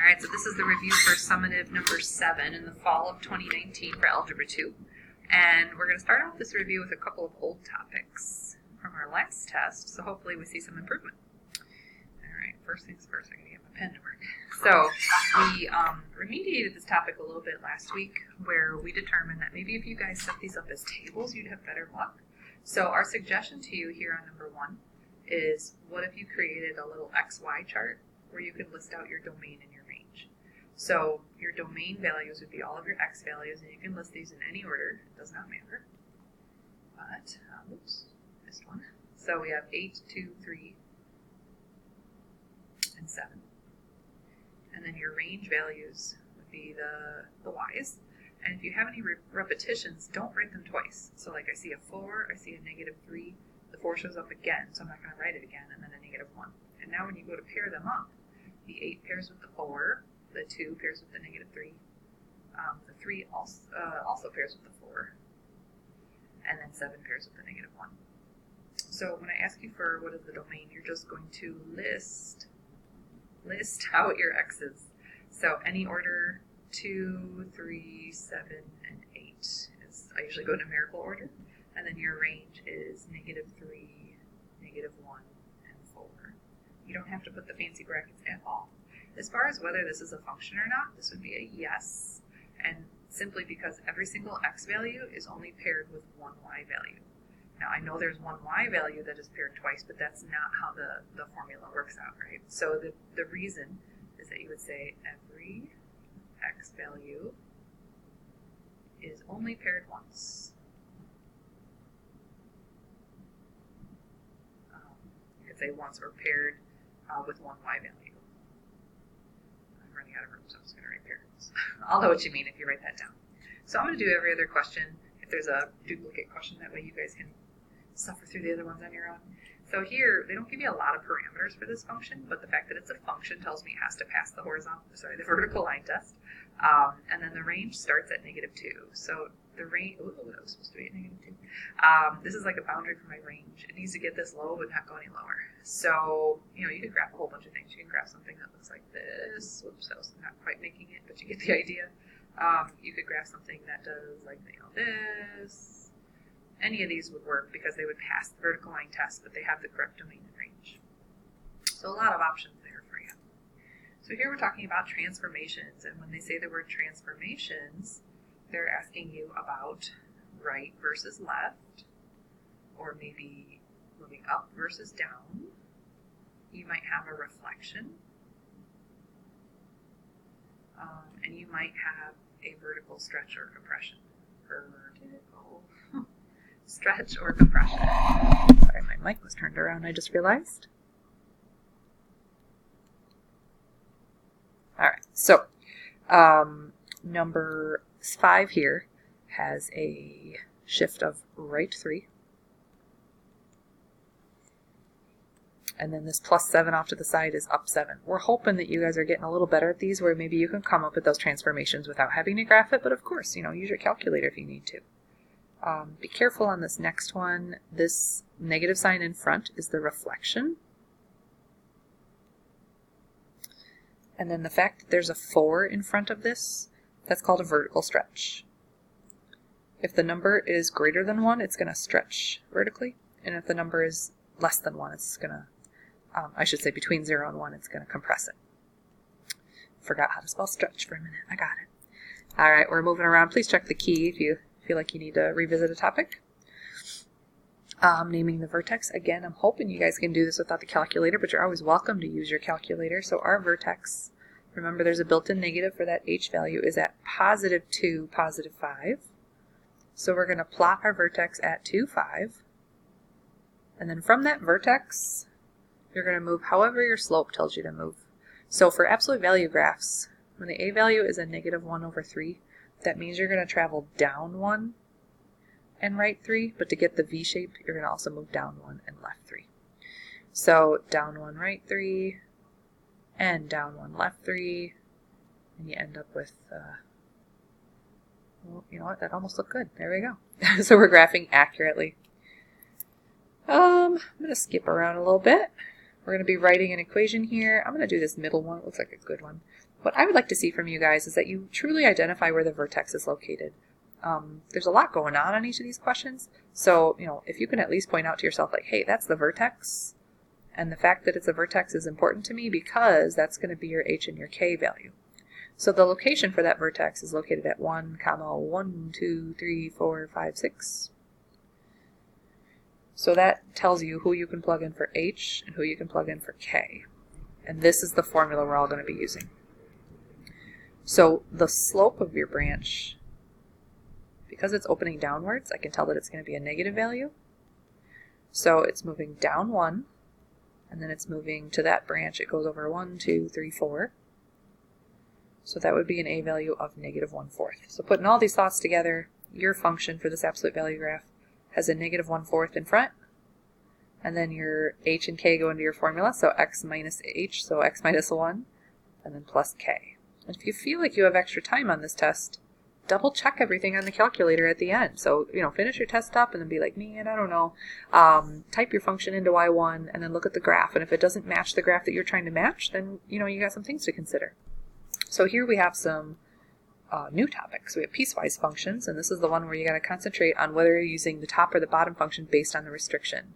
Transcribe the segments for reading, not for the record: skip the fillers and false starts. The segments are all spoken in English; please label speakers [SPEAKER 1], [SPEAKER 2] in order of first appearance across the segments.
[SPEAKER 1] Alright, so this is the review for Summative number 7 in the fall of 2019 for Algebra 2. And we're going to start off this review with a couple of old topics from our last test, so hopefully we see some improvement. Alright, first things first, I'm going to get my pen to work. So, we remediated this topic a little bit last week, where we determined that maybe if you guys set these up as tables, you'd have better luck. So our suggestion to you here on number 1 is, what if you created a little XY chart where you could list out your domain and your range. So your domain values would be all of your x values, and you can list these in any order. It does not matter. But, oops, missed one. So we have 8, 2, 3, and 7. And then your range values would be the y's. And if you have any repetitions, don't write them twice. So like I see a 4, I see a -3, the 4 shows up again, so I'm not going to write it again, and then a -1. And now when you go to pair them up, the 8 pairs with the 4, the 2 pairs with the -3, the 3 also pairs with the 4, and then 7 pairs with the -1. So when I ask you for what is the domain, you're just going to list out your x's. So any order 2, 3, 7, and 8 is, I usually go numerical order, and then your range is -3, -1, and 4. You don't have to put the fancy brackets at all. As far as whether this is a function or not, this would be a yes, and simply because every single x value is only paired with one y value. Now I know there's one y value that is paired twice, but that's not how the formula works out, right? So the reason is that you would say every x value is only paired once. You could say once or paired with one y value. I'm running out of room, so I'm just going to write pairs. I'll know what you mean if you write that down. So I'm going to do every other question if there's a duplicate question, that way you guys can suffer through the other ones on your own. So here, they don't give you a lot of parameters for this function, but the fact that it's a function tells me it has to pass the vertical line test. And then the range starts at -2. So the range, oh, that was supposed to be at -2. This is like a boundary for my range. It needs to get this low, but not go any lower. So, you could graph a whole bunch of things. You can graph something that looks like this. Whoops, that was not quite making it, but you get the idea. You could graph something that does like, this. Any of these would work because they would pass the vertical line test, but they have the correct domain and range. So a lot of options there for you. So here we're talking about transformations, and when they say the word transformations, they're asking you about right versus left, or maybe moving up versus down. You might have a reflection, and you might have a vertical stretch or compression. Vertical stretch or compression. Sorry, my mic was turned around, I just realized. Alright, so number 5 here has a shift of right 3. And then this +7 off to the side is up 7. We're hoping that you guys are getting a little better at these, where maybe you can come up with those transformations without having to graph it, but of course, use your calculator if you need to. Be careful on this next one. This negative sign in front is the reflection. And then the fact that there's a 4 in front of this, that's called a vertical stretch. If the number is greater than 1, it's going to stretch vertically. And if the number is less than 1, it's going to, I should say between 0 and 1, it's going to compress it. Forgot how to spell stretch for a minute. I got it. All right, we're moving around. Please check the key if you feel like you need to revisit a topic. Naming the vertex. Again, I'm hoping you guys can do this without the calculator, but you're always welcome to use your calculator. So our vertex, remember there's a built-in negative for that h value, is at +2, +5. So we're going to plot our vertex at 2, 5. And then from that vertex, you're going to move however your slope tells you to move. So for absolute value graphs, when the a value is a -1/3, that means you're going to travel down 1 and right 3, but to get the V shape, you're going to also move down 1 and left 3. So down 1, right 3, and down 1, left 3, and you end up with, well, you know what, that almost looked good. There we go. So we're graphing accurately. I'm going to skip around a little bit. We're going to be writing an equation here. I'm going to do this middle one. It looks like a good one. what I would like to see from you guys is that you truly identify where the vertex is located. There's a lot going on each of these questions, so if you can at least point out to yourself, like, hey, that's the vertex, and the fact that it's a vertex is important to me because that's going to be your h and your k value. So the location for that vertex is located at 1, 1, 2, 3, 4, 5, 6. So that tells you who you can plug in for h and who you can plug in for k. And this is the formula we're all going to be using. So the slope of your branch, because it's opening downwards, I can tell that it's going to be a negative value. So it's moving down 1, and then it's moving to that branch. It goes over 1, 2, 3, 4. So that would be an a value of negative 1/4. So putting all these thoughts together, your function for this absolute value graph has a negative 1/4 in front, and then your h and k go into your formula, so x minus h, so x minus 1, and then plus k. And if you feel like you have extra time on this test, double check everything on the calculator at the end. So, finish your test up and then be like, man, I don't know. Type your function into y1 and then look at the graph. And if it doesn't match the graph that you're trying to match, then, you got some things to consider. So here we have some new topics. We have piecewise functions, and this is the one where you got to concentrate on whether you're using the top or the bottom function based on the restriction.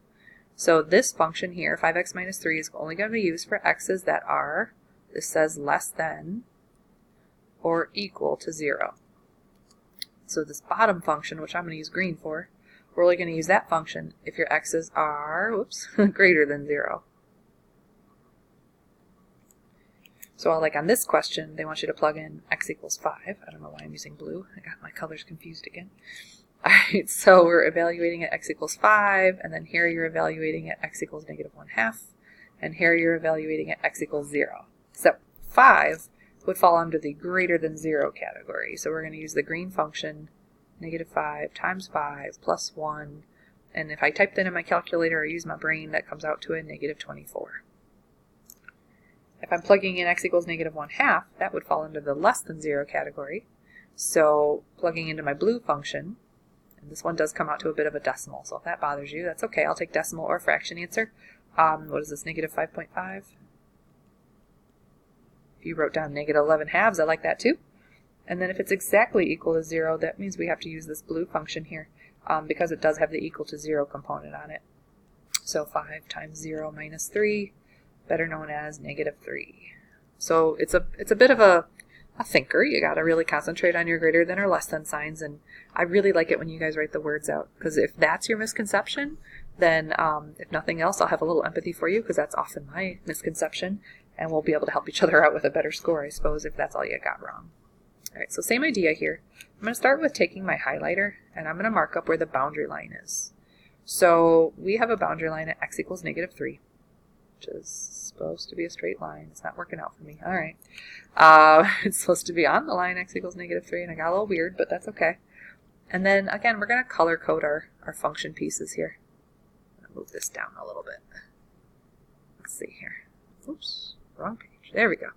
[SPEAKER 1] So this function here, 5x minus 3, is only going to be used for x's that are, this says less than or equal to 0. So this bottom function, which I'm going to use green for, we're only going to use that function if your x's are, greater than 0. So like on this question, they want you to plug in x equals 5. I don't know why I'm using blue. I got my colors confused again. Alright, so we're evaluating at x equals 5, and then here you're evaluating at x equals negative 1/2, and here you're evaluating at x equals 0. So 5 would fall under the greater than 0 category. So we're going to use the green function, negative 5 times 5 plus 1, and if I type that in my calculator or use my brain, that comes out to a negative 24. If I'm plugging in x equals negative 1/2, that would fall under the less than 0 category. So plugging into my blue function, and this one does come out to a bit of a decimal, so if that bothers you, that's okay. I'll take decimal or fraction answer. What is this, negative 5.5? If you wrote down negative 11/2, I like that too. And then if it's exactly equal to 0, that means we have to use this blue function here because it does have the equal to 0 component on it. So 5 times 0 minus 3, better known as negative 3. So it's a bit of a thinker. You got to really concentrate on your greater than or less than signs, and I really like it when you guys write the words out, because if that's your misconception, then if nothing else, I'll have a little empathy for you, because that's often my misconception, and we'll be able to help each other out with a better score, I suppose, if that's all you got wrong. Alright, so same idea here. I'm going to start with taking my highlighter, and I'm going to mark up where the boundary line is. So we have a boundary line at x equals negative 3. Which is supposed to be a straight line. It's not working out for me. Alright. It's supposed to be on the line x equals negative 3, and I got a little weird, but that's okay. And then, again, we're going to color code our function pieces here. I'm going to move this down a little bit. Let's see here. Oops, wrong page. There we go.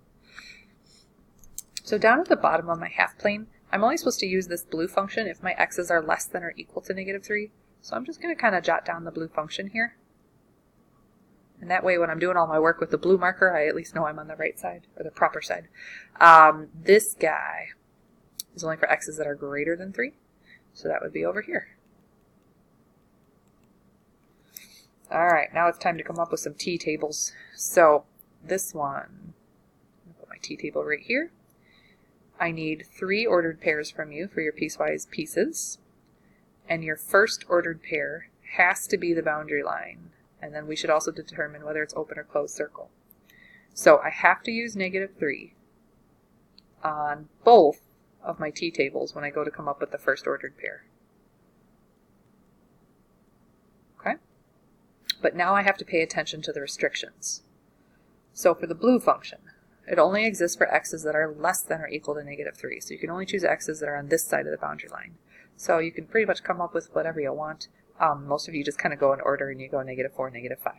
[SPEAKER 1] So down at the bottom of my half plane, I'm only supposed to use this blue function if my x's are less than or equal to negative 3. So I'm just going to kind of jot down the blue function here. And that way when I'm doing all my work with the blue marker, I at least know I'm on the right side, or the proper side. This guy is only for x's that are greater than 3, so that would be over here. Alright, now it's time to come up with some t-tables. So this one, I'm going to put my t-table right here. I need 3 ordered pairs from you for your piecewise pieces, and your first ordered pair has to be the boundary line. And then we should also determine whether it's open or closed circle. So I have to use negative 3 on both of my t-tables when I go to come up with the first ordered pair. Okay? But now I have to pay attention to the restrictions. So for the blue function, it only exists for x's that are less than or equal to negative 3. So you can only choose x's that are on this side of the boundary line. So you can pretty much come up with whatever you want. Most of you just kind of go in order and you go negative 4, negative 5.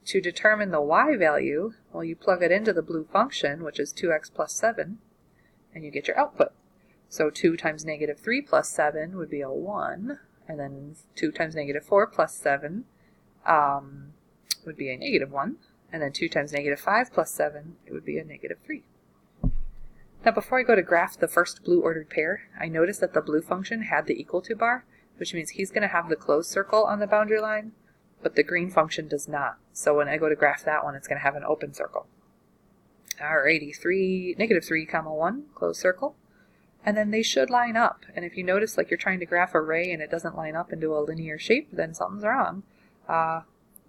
[SPEAKER 1] To determine the y value, well, you plug it into the blue function, which is 2x plus 7, and you get your output. So 2 times negative 3 plus 7 would be a 1, and then 2 times negative 4 plus 7 would be a negative 1, and then 2 times negative 5 plus 7, it would be a negative 3. Now before I go to graph the first blue ordered pair, I noticed that the blue function had the equal to bar, which means he's going to have the closed circle on the boundary line, but the green function does not. So when I go to graph that one, it's going to have an open circle. Alrighty, -3, comma 1, closed circle. And then they should line up. And if you notice like you're trying to graph a ray and it doesn't line up into a linear shape, then something's wrong.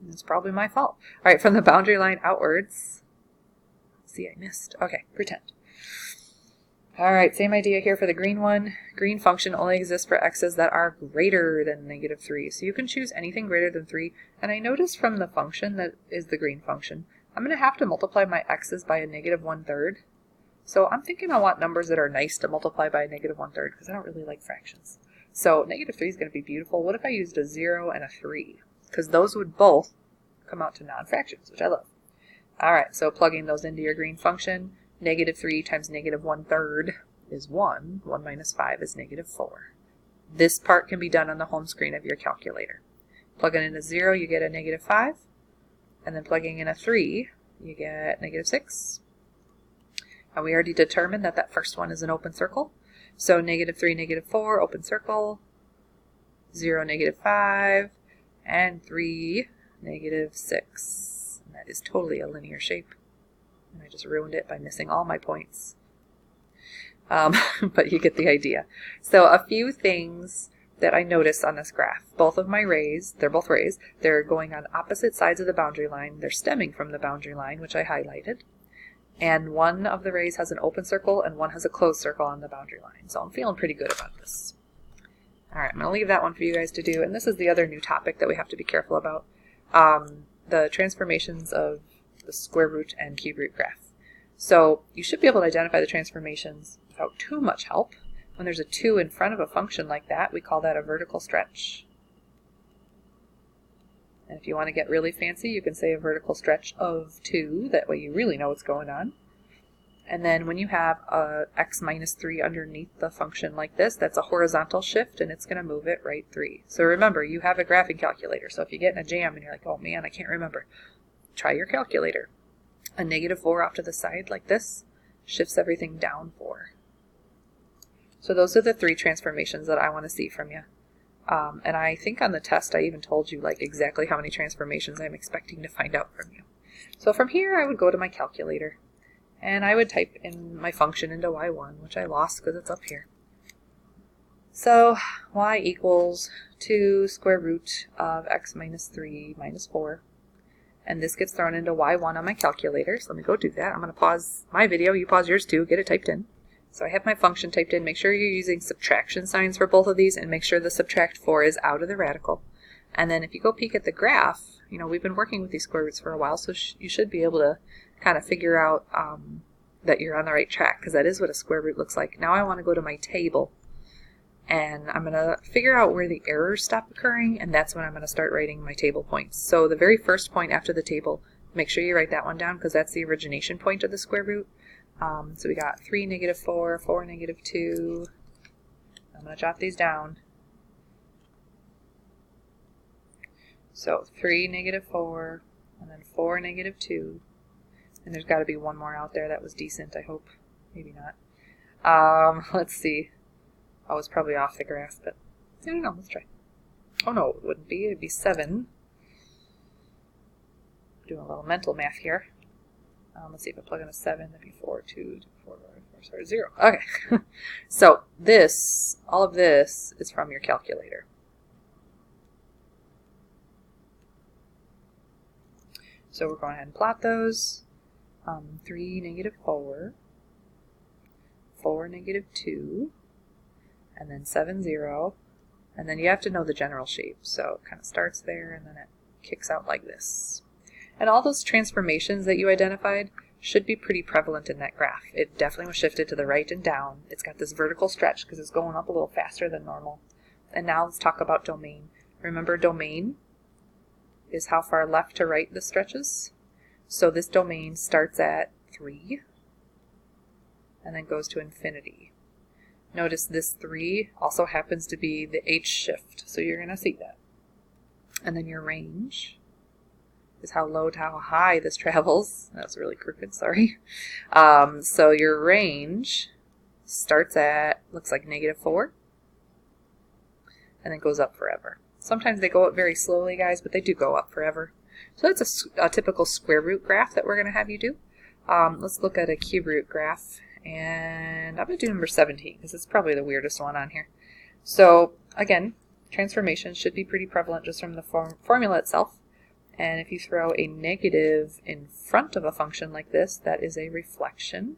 [SPEAKER 1] It's probably my fault. Alright, from the boundary line outwards. See, I missed. Okay, pretend. Alright, same idea here for the green one. Green function only exists for x's that are greater than -3. So you can choose anything greater than 3. And I noticed from the function that is the green function, I'm going to have to multiply my x's by a -1/3. So I'm thinking I want numbers that are nice to multiply by a -1/3 because I don't really like fractions. So -3 is going to be beautiful. What if I used a 0 and a 3? Because those would both come out to non-fractions, which I love. Alright, so plugging those into your green function, -3 times -1/3 is 1. 1 minus 5 is -4. This part can be done on the home screen of your calculator. Plugging in a 0, you get a -5. And then plugging in a 3, you get -6. And we already determined that that first one is an open circle. So -3, -4, open circle, 0, -5, and 3, -6. And that is totally a linear shape. And I just ruined it by missing all my points. But you get the idea. So a few things that I noticed on this graph. Both of my rays, they're both rays, they're going on opposite sides of the boundary line. They're stemming from the boundary line, which I highlighted. And one of the rays has an open circle and one has a closed circle on the boundary line. So I'm feeling pretty good about this. Alright, I'm going to leave that one for you guys to do. And this is the other new topic that we have to be careful about. The transformations of the square root and cube root graph. So you should be able to identify the transformations without too much help. When there's a 2 in front of a function like that, we call that a vertical stretch. And if you want to get really fancy, you can say a vertical stretch of 2. That way you really know what's going on. And then when you have a x minus 3 underneath the function like this, that's a horizontal shift, and it's going to move it right 3. So remember, you have a graphing calculator. So if you get in a jam and you're like, oh man, I can't remember, try your calculator. A -4 off to the side like this shifts everything down 4. So those are the 3 transformations that I want to see from you. And I think on the test I even told you like exactly how many transformations I'm expecting to find out from you. So from here I would go to my calculator and I would type in my function into y1, which I lost because it's up here. So y equals 2 square root of x minus 3 minus 4. And this gets thrown into y1 on my calculator. So let me go do that. I'm going to pause my video. You pause yours too. Get it typed in. So I have my function typed in. Make sure you're using subtraction signs for both of these and make sure the subtract 4 is out of the radical. And then if you go peek at the graph, you know, we've been working with these square roots for a while, so you should be able to kind of figure out that you're on the right track, because that is what a square root looks like. Now I want to go to my table and I'm going to figure out where the errors stop occurring, and that's when I'm going to start writing my table points. So the very first point after the table, make sure you write that one down because that's the origination point of the square root. So we got 3, -4, 4, -2. I'm going to jot these down. So 3, -4, and then 4, -2. And there's got to be one more out there that was decent, I hope. Maybe not. Let's see. I was probably off the graph, but I don't know. Let's try. Oh no, it wouldn't be. It'd be 7. Doing a little mental math here. Let's see if I plug in a 7. That'd be 4, 2, 4, 4, sorry, 0. Okay. So this, all of this is from your calculator. So we're going ahead and plot those. 3, -4, 4, -2, and then 7, 0. And then you have to know the general shape. So it kind of starts there and then it kicks out like this. And all those transformations that you identified should be pretty prevalent in that graph. It definitely was shifted to the right and down. It's got this vertical stretch because it's going up a little faster than normal. And now let's talk about domain. Remember, domain is how far left to right this stretches. So this domain starts at 3 and then goes to infinity. Notice this 3 also happens to be the H shift, so you're going to see that. And then your range is how low to how high this travels. That's really crooked, sorry. So your range starts at, looks like -4, and then goes up forever. Sometimes they go up very slowly, guys, but they do go up forever. So that's a typical square root graph that we're going to have you do. Let's look at a cube root graph, and I'm going to do number 17 because it's probably the weirdest one on here. So again, transformations should be pretty prevalent just from the formula itself. And if you throw a negative in front of a function like this, that is a reflection.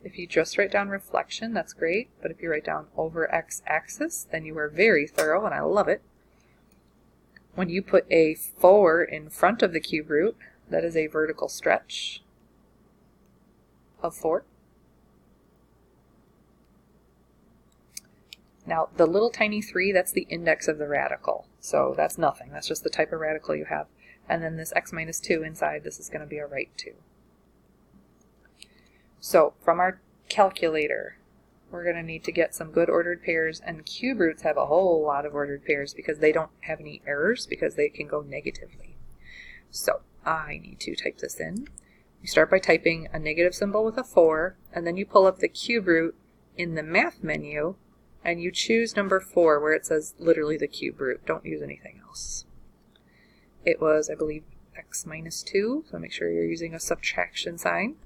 [SPEAKER 1] If you just write down reflection, that's great. But if you write down over x-axis, then you are very thorough, and I love it. When you put a 4 in front of the cube root, that is a vertical stretch of 4. Now, the little tiny 3, that's the index of the radical. So that's nothing. That's just the type of radical you have. And then this x minus 2 inside, this is going to be a right 2. So from our calculator, we're going to need to get some good ordered pairs, and cube roots have a whole lot of ordered pairs because they don't have any errors because they can go negatively. So I need to type this in. You start by typing a negative symbol with a 4, and then you pull up the cube root in the math menu, and you choose number 4 where it says literally the cube root. Don't use anything else. It was, I believe, x minus 2, so make sure you're using a subtraction sign.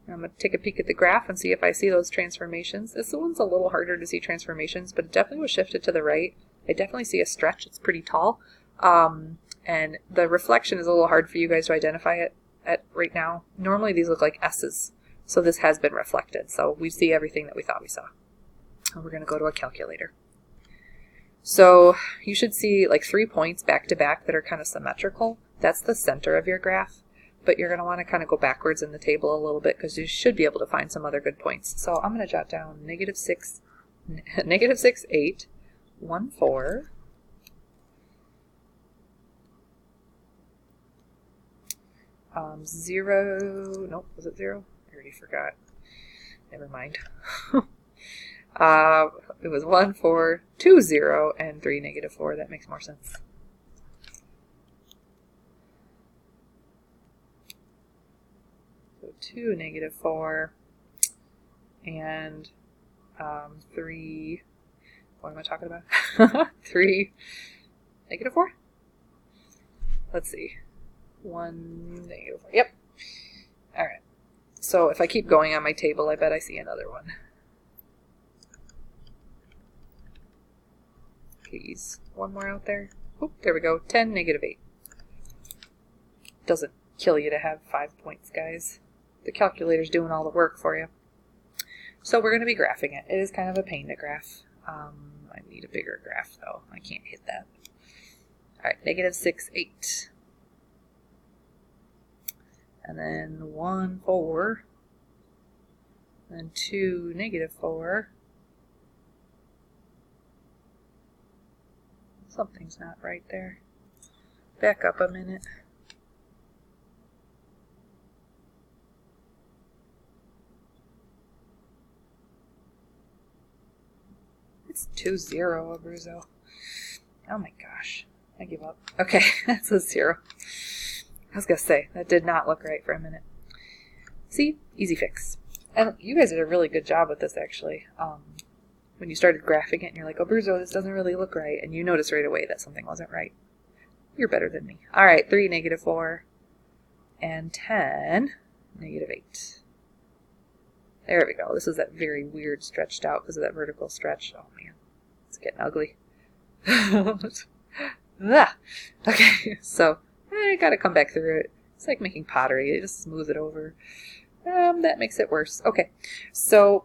[SPEAKER 1] I'm going to take a peek at the graph and see if I see those transformations. This one's a little harder to see transformations, but it definitely was shifted to the right. I definitely see a stretch. It's pretty tall. And the reflection is a little hard for you guys to identify it at right now. Normally these look like S's, so this has been reflected. So we see everything that we thought we saw. And we're going to go to a calculator. So you should see like 3 points back to back that are kind of symmetrical. That's the center of your graph. But you're going to want to kind of go backwards in the table a little bit because you should be able to find some other good points. So I'm going to jot down -6, -6, 8, 1, 4, zero, nope, was it 0? I already forgot. Never mind. It was 1, 4, 2, 0, and 3, -4. That makes more sense. So 2, -4, and 3, what am I talking about? 3, -4? Let's see. 1, -4. Yep. All right. So if I keep going on my table, I bet I see another one. Please. One more out there. Oop, there we go. 10, -8. Doesn't kill you to have 5 points, guys. The calculator's doing all the work for you. So we're going to be graphing it. It is kind of a pain to graph. I need a bigger graph, though. I can't hit that. All right, -6, 8. And then 1, 4. And then 2, -4. Something's not right there. Back up a minute. It's 2, 0, Abruzzo. Oh my gosh. I give up. Okay, that's a 0. I was going to say, that did not look right for a minute. See? Easy fix. And you guys did a really good job with this, actually. When you started graphing it and you're like, oh, Abruzzo, this doesn't really look right. And you notice right away that something wasn't right. You're better than me. All right, 3, -4. And 10, -8. There we go. This is that very weird stretched out because of that vertical stretch. Oh, man. It's getting ugly. Okay, so I got to come back through it. It's like making pottery. You just smooth it over. That makes it worse. Okay, so,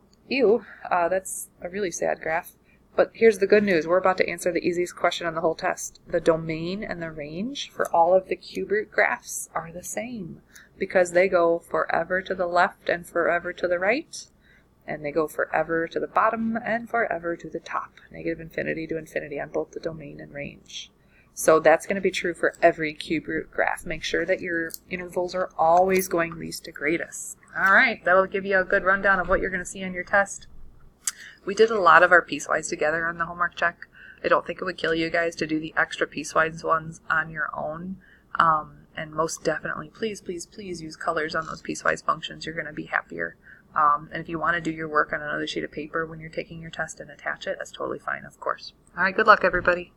[SPEAKER 1] that's a really sad graph. But here's the good news. We're about to answer the easiest question on the whole test. The domain and the range for all of the cube root graphs are the same because they go forever to the left and forever to the right, and they go forever to the bottom and forever to the top. -infinity to infinity on both the domain and range. So that's going to be true for every cube root graph. Make sure that your intervals are always going least to greatest. All right, that'll give you a good rundown of what you're going to see on your test. We did a lot of our piecewise together on the homework check. I don't think it would kill you guys to do the extra piecewise ones on your own. And most definitely, please, please, please use colors on those piecewise functions. You're going to be happier. And if you want to do your work on another sheet of paper when you're taking your test and attach it, that's totally fine, of course. All right, good luck, everybody.